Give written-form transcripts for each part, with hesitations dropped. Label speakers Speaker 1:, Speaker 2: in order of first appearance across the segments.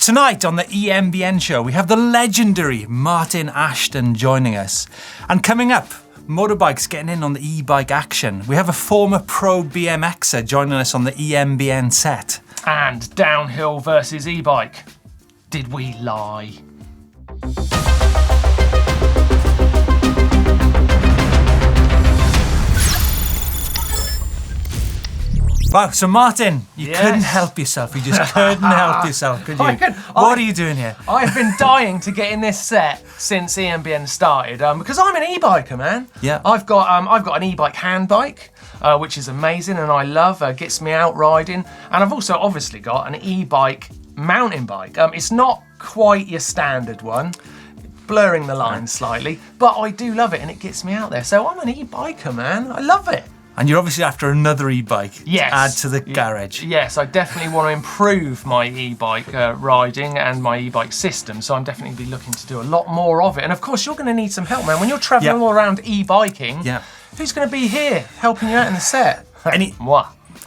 Speaker 1: Tonight on the EMBN Show, we have the legendary Martyn Ashton joining us. And coming up, motorbikes getting in on the e-bike action. We have a former pro BMXer joining us on the EMBN set.
Speaker 2: And downhill versus e-bike. Did we lie?
Speaker 1: Wow, so Martyn, you couldn't help yourself. You just couldn't help yourself, could you? What are you doing here?
Speaker 2: I've been dying to get in this set since EMBN started because I'm an e-biker, man.
Speaker 1: Yeah.
Speaker 2: I've got an e-bike hand bike, which is amazing and I love. Gets me out riding, and I've also obviously got an e-bike mountain bike. It's not quite your standard one, blurring the lines slightly, but I do love it and it gets me out there. So I'm an e-biker, man. I love it.
Speaker 1: And you're obviously after another e-bike to add to the garage.
Speaker 2: Yes, I definitely want to improve my e-bike riding and my e-bike system, so I'm definitely be looking to do a lot more of it. And of course, you're going to need some help, man. When you're travelling all around e-biking, who's going to be here helping you out in the set?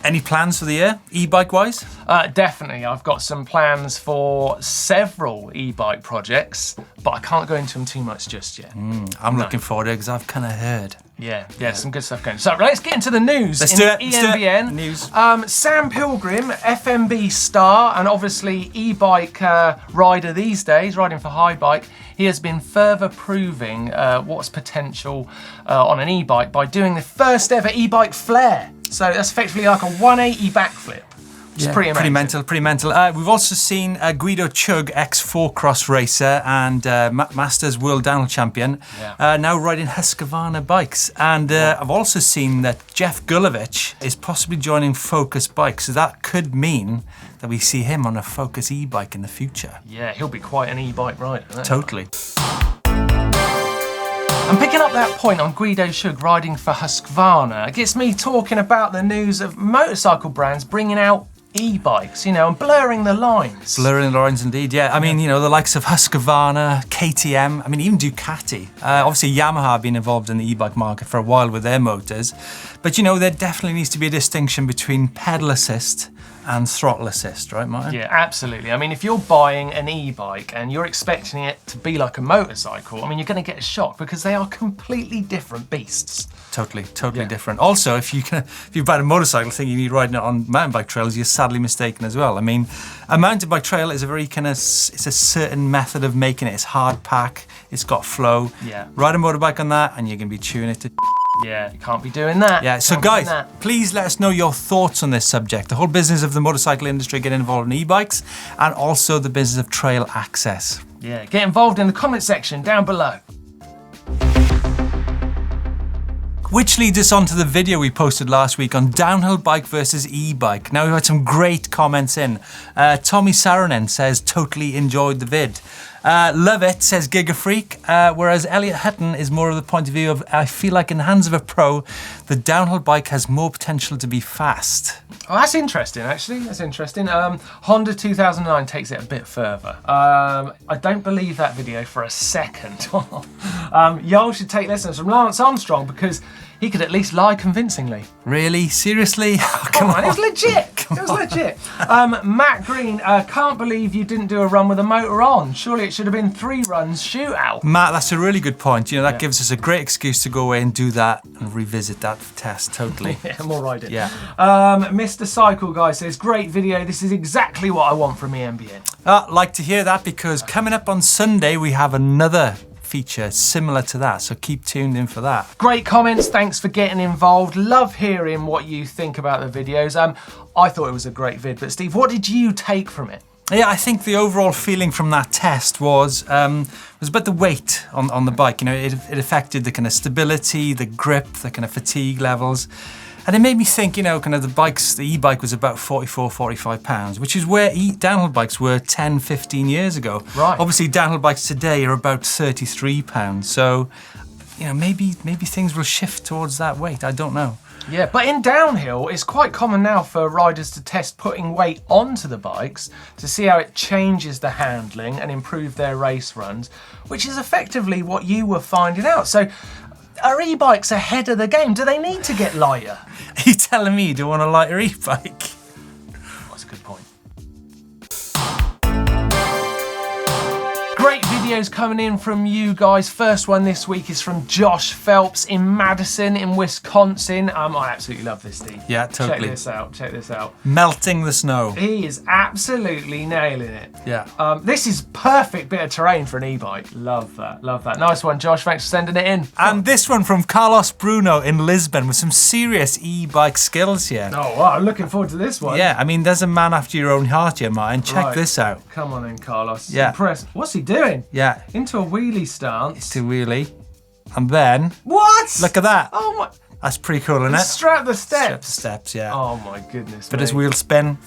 Speaker 1: Any plans for the year, e-bike-wise?
Speaker 2: Definitely. I've got some plans for several e-bike projects, but I can't go into them too much just yet.
Speaker 1: I'm looking forward to it because I've kind of heard.
Speaker 2: Yeah, some good stuff going. So let's get into the news.
Speaker 1: Let's do it.
Speaker 2: EMBN.
Speaker 1: News.
Speaker 2: Sam Pilgrim, FMB star, and obviously e-bike rider these days, riding for High Bike. He has been further proving what's potential on an e-bike by doing the first ever e-bike flare. So that's effectively like a 180 backflip. It's pretty amazing.
Speaker 1: Pretty mental. We've also seen Guido Chug, ex-4 cross racer and Masters World Downhill Champion, now riding Husqvarna bikes. And I've also seen that Jeff Gulovich is possibly joining Focus Bikes. So that could mean that we see him on a Focus e-bike in the future.
Speaker 2: Yeah, he'll be quite an e-bike rider.
Speaker 1: Totally.
Speaker 2: And picking up that point on Guido Chug riding for Husqvarna, it gets me talking about the news of motorcycle brands bringing out e-bikes, and blurring the lines.
Speaker 1: Blurring the lines indeed, yeah. I mean, the likes of Husqvarna, KTM, I mean, even Ducati. Obviously, Yamaha have been involved in the e-bike market for a while with their motors. But, there definitely needs to be a distinction between pedal assist and throttle assist, right, Martyn?
Speaker 2: Yeah, absolutely. I mean, if you're buying an e-bike and you're expecting it to be like a motorcycle, I mean, you're going to get a shock because they are completely different beasts.
Speaker 1: Totally different. Also, if you've bought a motorcycle thinking you're riding it on mountain bike trails, you're sadly mistaken as well. I mean, a mountain bike trail is a very it's a certain method of making it. It's hard pack, it's got flow.
Speaker 2: Yeah.
Speaker 1: Ride a motorbike on that and you're going to be chewing it to
Speaker 2: Yeah, you can't be doing that.
Speaker 1: Yeah, so guys, please let us know your thoughts on this subject. The whole business of the motorcycle industry getting involved in e-bikes and also the business of trail access.
Speaker 2: Yeah, get involved in the comment section down below.
Speaker 1: Which leads us on to the video we posted last week on downhill bike versus e-bike. Now we've had some great comments in. Tommy Saronen says, totally enjoyed the vid. Love it, says Gigafreak, whereas Elliot Hutton is more of the point of view of, I feel like in the hands of a pro, the downhill bike has more potential to be fast.
Speaker 2: Oh, that's interesting, actually. That's interesting. Honda 2009 takes it a bit further. I don't believe that video for a second. Y'all should take lessons from Lance Armstrong because he could at least lie convincingly.
Speaker 1: Really? Seriously?
Speaker 2: Come on, it was legit. It was legit. Matt Green, can't believe you didn't do a run with a motor on. Surely it should have been 3 runs shootout.
Speaker 1: Matt, that's a really good point. That gives us a great excuse to go away and do that and revisit that test, totally.
Speaker 2: Yeah, more riding.
Speaker 1: Yeah.
Speaker 2: Mr. Cycle Guy says, great video. This is exactly what I want from EMBN.
Speaker 1: Like to hear that because coming up on Sunday, we have another feature similar to that, so keep tuned in for that.
Speaker 2: Great comments, thanks for getting involved. Love hearing what you think about the videos. I thought it was a great vid, but Steve, what did you take from it?
Speaker 1: Yeah, I think the overall feeling from that test was about the weight on the bike. It affected the kind of stability, the grip, the kind of fatigue levels. And it made me think, kind of the e-bike was about 44, 45 pounds, which is where downhill bikes were 10, 15 years ago.
Speaker 2: Right.
Speaker 1: Obviously, downhill bikes today are about 33 pounds. So, maybe things will shift towards that weight. I don't know.
Speaker 2: Yeah, but in downhill, it's quite common now for riders to test putting weight onto the bikes to see how it changes the handling and improve their race runs, which is effectively what you were finding out. So, are e-bikes ahead of the game? Do they need to get lighter?
Speaker 1: Are you telling me you don't want a lighter e-bike?
Speaker 2: That's a good point. videos coming in from you guys. First one this week is from Josh Phelps in Madison in Wisconsin. I absolutely love this, Steve.
Speaker 1: Yeah, totally.
Speaker 2: Check this out, check this out.
Speaker 1: Melting the snow.
Speaker 2: He is absolutely nailing it.
Speaker 1: Yeah.
Speaker 2: This is perfect bit of terrain for an e-bike. Love that, love that. Nice one, Josh, thanks for sending it in.
Speaker 1: And this one from Carlos Bruno in Lisbon with some serious e-bike skills here.
Speaker 2: Oh, wow, I'm looking forward to this one.
Speaker 1: Yeah, I mean, there's a man after your own heart here, Martyn. Check this out.
Speaker 2: Come on in, Carlos.
Speaker 1: Yeah.
Speaker 2: Impressed. What's he doing?
Speaker 1: Yeah.
Speaker 2: Into a wheelie stance.
Speaker 1: It's a wheelie. And then...
Speaker 2: What?
Speaker 1: Look at that.
Speaker 2: Oh my...
Speaker 1: That's pretty cool, isn't it?
Speaker 2: Strap the steps.
Speaker 1: Strap the steps, yeah.
Speaker 2: Oh my goodness
Speaker 1: Bit
Speaker 2: me.
Speaker 1: his wheel spin.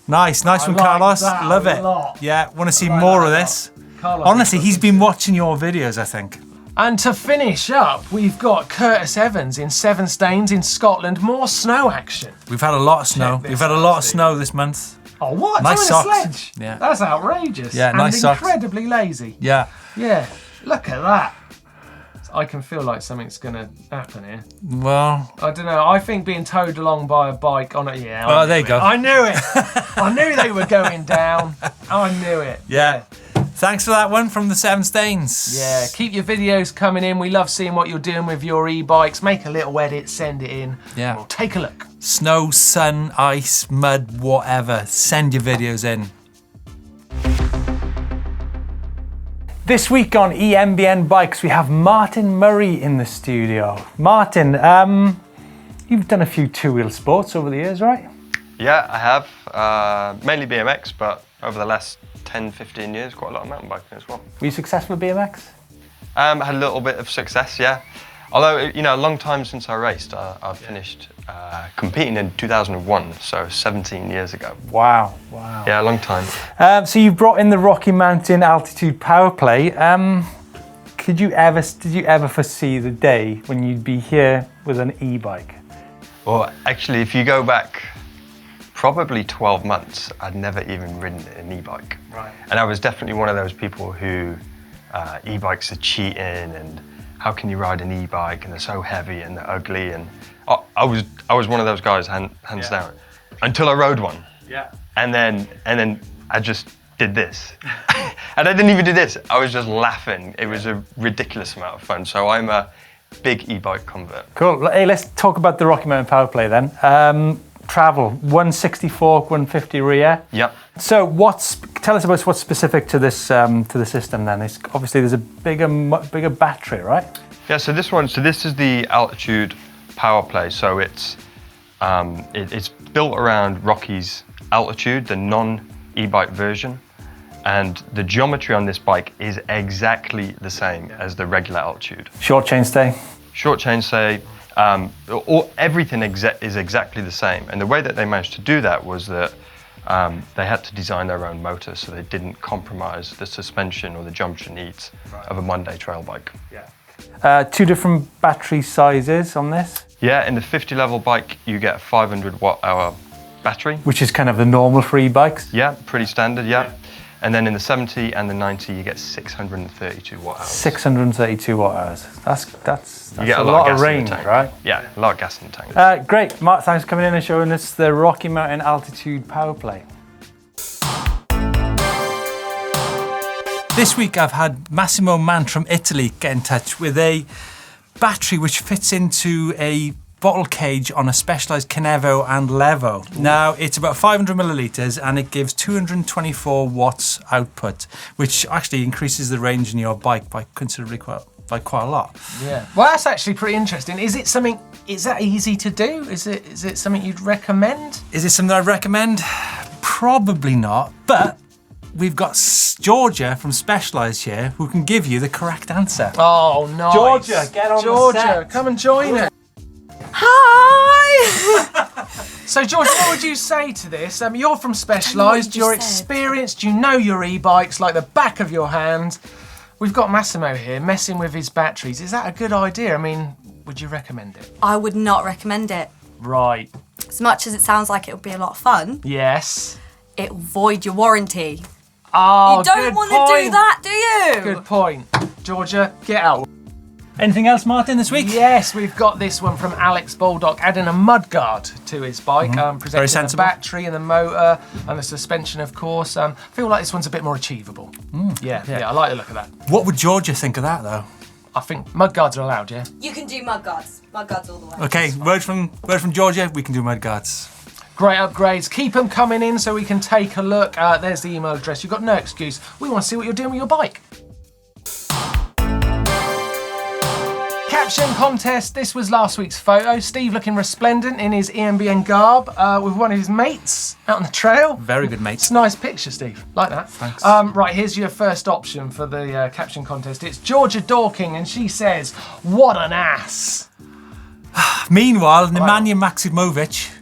Speaker 1: Nice one,
Speaker 2: like
Speaker 1: Carlos.
Speaker 2: that
Speaker 1: Love
Speaker 2: a
Speaker 1: it.
Speaker 2: lot.
Speaker 1: Yeah, want to see
Speaker 2: like
Speaker 1: more
Speaker 2: that
Speaker 1: of
Speaker 2: a
Speaker 1: this.
Speaker 2: Carlos,
Speaker 1: Honestly, he's been watching your videos, I think.
Speaker 2: And to finish up, we've got Curtis Evans in Seven Staines in Scotland. More snow action.
Speaker 1: We've had a lot of snow. We've had a lot of snow this month.
Speaker 2: Oh, what?
Speaker 1: Nice
Speaker 2: Doing
Speaker 1: socks.
Speaker 2: a sledge?
Speaker 1: Yeah.
Speaker 2: That's outrageous.
Speaker 1: Yeah, nice
Speaker 2: and
Speaker 1: socks.
Speaker 2: incredibly lazy.
Speaker 1: Yeah.
Speaker 2: Yeah, look at that. I can feel like something's going to happen here.
Speaker 1: Well...
Speaker 2: I don't know. I think being towed along by a bike on it. Yeah.
Speaker 1: Well, there you go.
Speaker 2: I knew it. I knew they were going down. I knew it.
Speaker 1: Yeah. Thanks for that one from the Seven Staines.
Speaker 2: Yeah, keep your videos coming in. We love seeing what you're doing with your e-bikes. Make a little edit, send it in.
Speaker 1: Yeah.
Speaker 2: We'll take a look.
Speaker 1: Snow, sun, ice, mud, whatever. Send your videos in. This week on EMBN Bikes, we have Martyn Murray in the studio. Martyn, you've done a few two-wheel sports over the years, right?
Speaker 3: Yeah, I have. Mainly BMX, but over the last 10, 15 years, quite a lot of mountain biking as well.
Speaker 1: Were you successful at BMX?
Speaker 3: Had a little bit of success, yeah. Although, you know, a long time since I raced. I finished competing in 2001, so 17 years ago.
Speaker 1: Wow, wow.
Speaker 3: Yeah, a long time.
Speaker 1: So you brought in the Rocky Mountain Altitude Power Play. Did you ever foresee the day when you'd be here with an e-bike?
Speaker 3: Well, actually, if you go back probably 12 months, I'd never even ridden an e-bike.
Speaker 2: Right.
Speaker 3: And I was definitely one of those people who e-bikes are cheating and how can you ride an e-bike and they're so heavy and they're ugly, and I was one of those guys hands down until I rode one.
Speaker 2: Yeah.
Speaker 3: And then I just did this. And I didn't even do this. I was just laughing. It was a ridiculous amount of fun. So I'm a big e-bike convert.
Speaker 1: Cool. Hey, let's talk about the Rocky Mountain Power Play then. Travel, 160 fork, 150 rear.
Speaker 3: Yep.
Speaker 1: So tell us about what's specific to this to the system then. Obviously there's a bigger battery, right?
Speaker 3: Yeah, so this is the Altitude Power Play. So it's built around Rocky's Altitude, the non-e-bike version. And the geometry on this bike is exactly the same as the regular Altitude.
Speaker 1: Short chainstay.
Speaker 3: Short chainstay. Everything is exactly the same, and the way that they managed to do that was that they had to design their own motor, so they didn't compromise the suspension or the geometry needs of a Monday trail bike.
Speaker 1: Yeah. Two different battery sizes on this.
Speaker 3: Yeah, in the 50 level bike you get a 500 watt hour battery,
Speaker 1: which is kind of the normal for e-bikes.
Speaker 3: Yeah, pretty standard. Yeah. And then in the 70 and the 90 you get 632 watt hours.
Speaker 1: 632 watt hours. That's
Speaker 3: you get
Speaker 1: a lot of range, right?
Speaker 3: Yeah, a lot of gas in the tank.
Speaker 1: Great, Mark, thanks for coming in and showing us the Rocky Mountain Altitude Power Play. This week I've had Massimo Man from Italy get in touch with a battery which fits into a bottle cage on a Specialized Kenevo and Levo. Ooh. Now, it's about 500 millilitres and it gives 224 watts output, which actually increases the range in your bike by considerably quite a lot.
Speaker 2: Yeah. Well, that's actually pretty interesting. Is that easy to do? Is it something you'd recommend?
Speaker 1: Is it something I'd recommend? Probably not, but we've got Georgia from Specialized here who can give you the correct answer.
Speaker 2: Oh, nice.
Speaker 1: Georgia, get on the set.
Speaker 2: Georgia, come and join us.
Speaker 4: Hi!
Speaker 2: So, George, what would you say to this? You're from Specialized, you're experienced, you know your e-bikes like the back of your hand. We've got Massimo here messing with his batteries. Is that a good idea? I mean, would you recommend it?
Speaker 4: I would not recommend it.
Speaker 2: Right.
Speaker 4: As much as it sounds like it would be a lot of fun,
Speaker 2: yes,
Speaker 4: it will void your warranty.
Speaker 2: Oh,
Speaker 4: you don't want to do that, do you?
Speaker 2: Good point. Georgia, get out.
Speaker 1: Anything else, Martyn, this week?
Speaker 2: Yes, we've got this one from Alex Baldock, adding a mudguard to his bike, presenting the battery and the motor and the suspension, of course. I feel like this one's a bit more achievable. Yeah, I like the look of that.
Speaker 1: What would Georgia think of that, though?
Speaker 2: I think mudguards are allowed, yeah?
Speaker 4: You can do mudguards. Mudguards all the way.
Speaker 1: Okay, word from Georgia, we can do mudguards.
Speaker 2: Great upgrades. Keep them coming in so we can take a look. There's the email address. You've got no excuse. We want to see what you're doing with your bike. Caption contest. This was last week's photo. Steve looking resplendent in his EMBN garb with one of his mates out on the trail.
Speaker 1: Very good, mate.
Speaker 2: It's a nice picture, Steve. Like that.
Speaker 1: Thanks.
Speaker 2: Right, here's your first option for the caption contest. It's Georgia Dorking, and she says, "What an ass."
Speaker 1: Meanwhile, Nemanja Maximovic.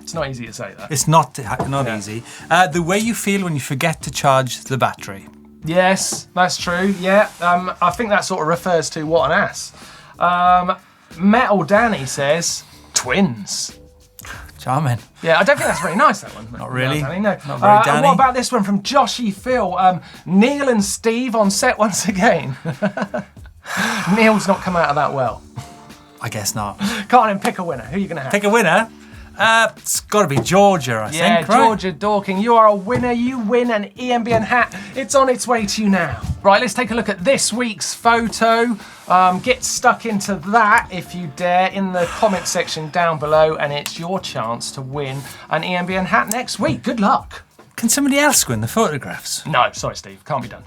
Speaker 2: It's not easy to say that.
Speaker 1: It's not easy. The way you feel when you forget to charge the battery.
Speaker 2: Yes, that's true. Yeah, I think that sort of refers to what an ass. Metal Danny says twins.
Speaker 1: Charming.
Speaker 2: Yeah, I don't think that's very nice, that one.
Speaker 1: Not really.
Speaker 2: Danny, no.
Speaker 1: Not very Danny.
Speaker 2: And what about this one from Joshy Phil? Neil and Steve on set once again. Neil's not come out of that well.
Speaker 1: I guess not.
Speaker 2: Can't even pick a winner. Who are you going to have?
Speaker 1: Pick a winner. It's got to be Georgia, I think, right?
Speaker 2: Georgia Dorking, you are a winner. You win an EMBN hat. It's on its way to you now. Right, let's take a look at this week's photo. Get stuck into that if you dare in the comment section down below, and it's your chance to win an EMBN hat next week. Good luck.
Speaker 1: Can somebody else win the photographs?
Speaker 2: No, sorry, Steve. Can't be done.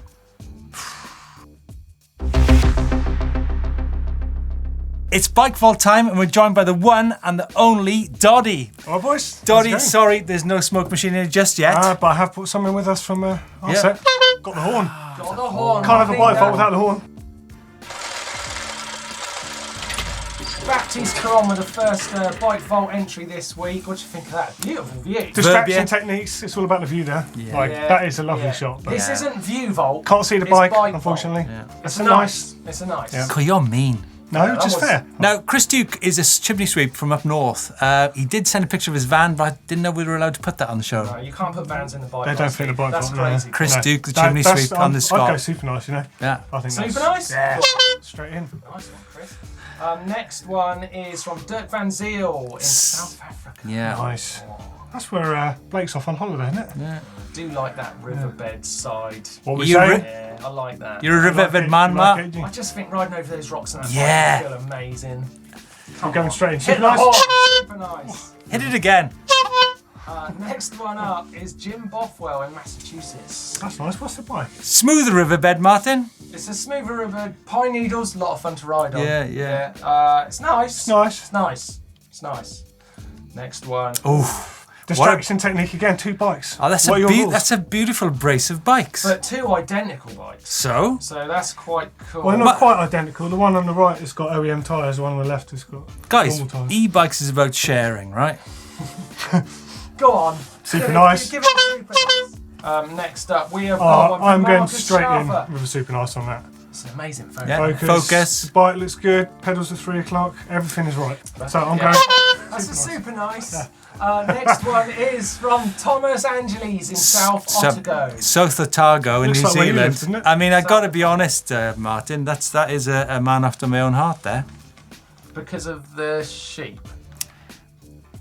Speaker 1: It's Bike Vault time, and we're joined by the one and the only Doddy.
Speaker 5: All right, boys.
Speaker 1: Doddy, sorry, there's no smoke machine in it just yet.
Speaker 5: But I have put someone with us from our set. Got the horn.
Speaker 2: Got the horn.
Speaker 5: Can't have a bike vault without the horn.
Speaker 2: Baptiste Caron with the first Bike Vault entry this week. What do you think of that? Beautiful view.
Speaker 5: Distraction techniques. It's all about the view there. That is a lovely shot.
Speaker 2: This isn't View Vault.
Speaker 5: Can't see the
Speaker 2: it's
Speaker 5: bike,
Speaker 2: Bike
Speaker 5: unfortunately.
Speaker 2: Vault.
Speaker 5: It's a nice.
Speaker 2: It's a nice.
Speaker 5: Yeah.
Speaker 1: God, you're mean.
Speaker 5: No, just fair.
Speaker 1: Now, Chris Duke is a chimney sweep from up north. He did send a picture of his van, but I didn't know we were allowed to put that on the show.
Speaker 2: No, you can't put vans in the bike.
Speaker 5: They don't fit the bike
Speaker 2: That's
Speaker 5: vault, no.
Speaker 2: crazy.
Speaker 1: Chris Duke, the chimney sweep on the Scott.
Speaker 5: I'd go super nice, you know.
Speaker 1: Yeah.
Speaker 5: I think
Speaker 2: Super
Speaker 5: that's
Speaker 2: nice? Yeah.
Speaker 5: straight in.
Speaker 2: Nice one, Chris. Next one is from Dirk Van Ziel in South Africa.
Speaker 1: Yeah.
Speaker 5: Nice. That's where Blake's off on holiday, isn't it?
Speaker 2: I
Speaker 1: Yeah.
Speaker 2: do like that riverbed side.
Speaker 5: What we
Speaker 1: You
Speaker 5: saying?
Speaker 2: Yeah, I like that.
Speaker 1: You're a riverbed man, Matt.
Speaker 2: I just think riding over those rocks and that
Speaker 1: Yeah.
Speaker 2: bike would feel amazing.
Speaker 5: We're going straight in.
Speaker 2: Hit
Speaker 5: Super
Speaker 2: the
Speaker 5: nice.
Speaker 2: horn. Super nice.
Speaker 1: Hit it again.
Speaker 2: Next one up is Jim Bothwell in Massachusetts.
Speaker 5: That's nice. What's the bike?
Speaker 1: Smooth riverbed, Martyn.
Speaker 2: It's a smoother river, pine needles, a lot of fun to ride on.
Speaker 1: Yeah.
Speaker 2: It's nice.
Speaker 5: It's nice.
Speaker 2: It's nice. It's nice. Next one.
Speaker 1: Oh,
Speaker 5: Distraction technique again. 2 bikes.
Speaker 1: that's
Speaker 5: What are your rules?
Speaker 1: that's a beautiful brace of bikes.
Speaker 2: But 2 identical bikes.
Speaker 1: So?
Speaker 2: So that's quite cool.
Speaker 5: Well, they're not quite identical. The one on the right has got OEM tyres. The one on the left has got
Speaker 1: Guys,
Speaker 5: normal tyres.
Speaker 1: e-bikes is about sharing, right?
Speaker 2: Go on.
Speaker 5: Super nice.
Speaker 2: Give it a super nice. Next up, we have got one from
Speaker 5: I'm going
Speaker 2: Marcus
Speaker 5: straight
Speaker 2: Schaffer.
Speaker 5: in with a super nice on that.
Speaker 2: It's an amazing photo.
Speaker 1: Yeah. Focus.
Speaker 5: The bike looks good. Pedals are 3 o'clock. Everything is right. So I'm going.
Speaker 2: That's a super nice. Next one is from Thomas Angeles in South Otago.
Speaker 1: South Otago in
Speaker 5: Looks
Speaker 1: New
Speaker 5: like where you
Speaker 1: Zealand.
Speaker 5: lived, doesn't it?
Speaker 1: I mean, I got to be honest, Martyn. That is a man after my own heart. There.
Speaker 2: Because of the sheep.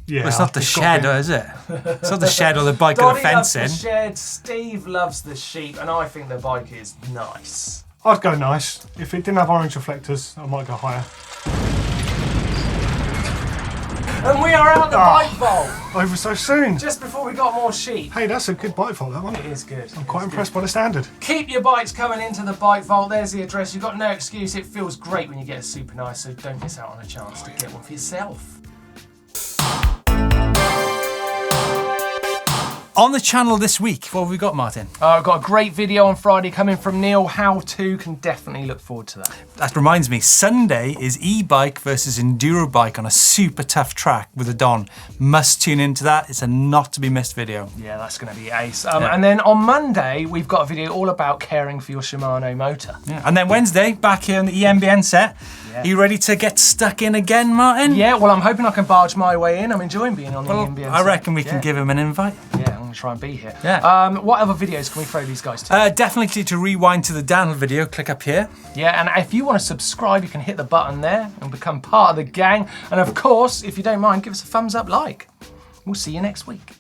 Speaker 5: Yeah.
Speaker 1: Well, it's not the
Speaker 5: it's
Speaker 1: shed,
Speaker 5: got
Speaker 1: is it? It's not the shed or the bike or
Speaker 2: Doddy
Speaker 1: the
Speaker 2: loves
Speaker 1: fencing.
Speaker 2: the shed, Steve loves the sheep, and I think the bike is nice.
Speaker 5: I'd go nice. If it didn't have orange reflectors, I might go higher.
Speaker 2: And we are out the bike vault.
Speaker 5: Over so soon.
Speaker 2: Just before we got more sheep.
Speaker 5: Hey, that's a good bike vault, that one.
Speaker 2: It is good.
Speaker 5: I'm quite impressed by the standard.
Speaker 2: Keep your bikes coming into the bike vault. There's the address. You've got no excuse. It feels great when you get a super nice, so don't miss out on a chance to get one for yourself.
Speaker 1: On the channel this week, what have we got, Martyn?
Speaker 2: I've got a great video on Friday coming from Neil. How to, can definitely look forward to that.
Speaker 1: That reminds me, Sunday is e-bike versus enduro bike on a super tough track with a Don. Must tune into that. It's a not to be missed video.
Speaker 2: Yeah, that's going to be ace. And then on Monday, we've got a video all about caring for your Shimano motor.
Speaker 1: Yeah. And then Wednesday, back here on the EMBN set. Yeah. Are you ready to get stuck in again, Martyn?
Speaker 2: Yeah, well, I'm hoping I can barge my way in. I'm enjoying being on the EMBN set.
Speaker 1: I reckon we can give him an invite.
Speaker 2: Yeah, I'm going to try and be here.
Speaker 1: Yeah.
Speaker 2: What other videos can we throw these guys to?
Speaker 1: Definitely to rewind to the downhill video, click up here.
Speaker 2: Yeah, and if you want to subscribe, you can hit the button there and become part of the gang. And of course, if you don't mind, give us a thumbs up like. We'll see you next week.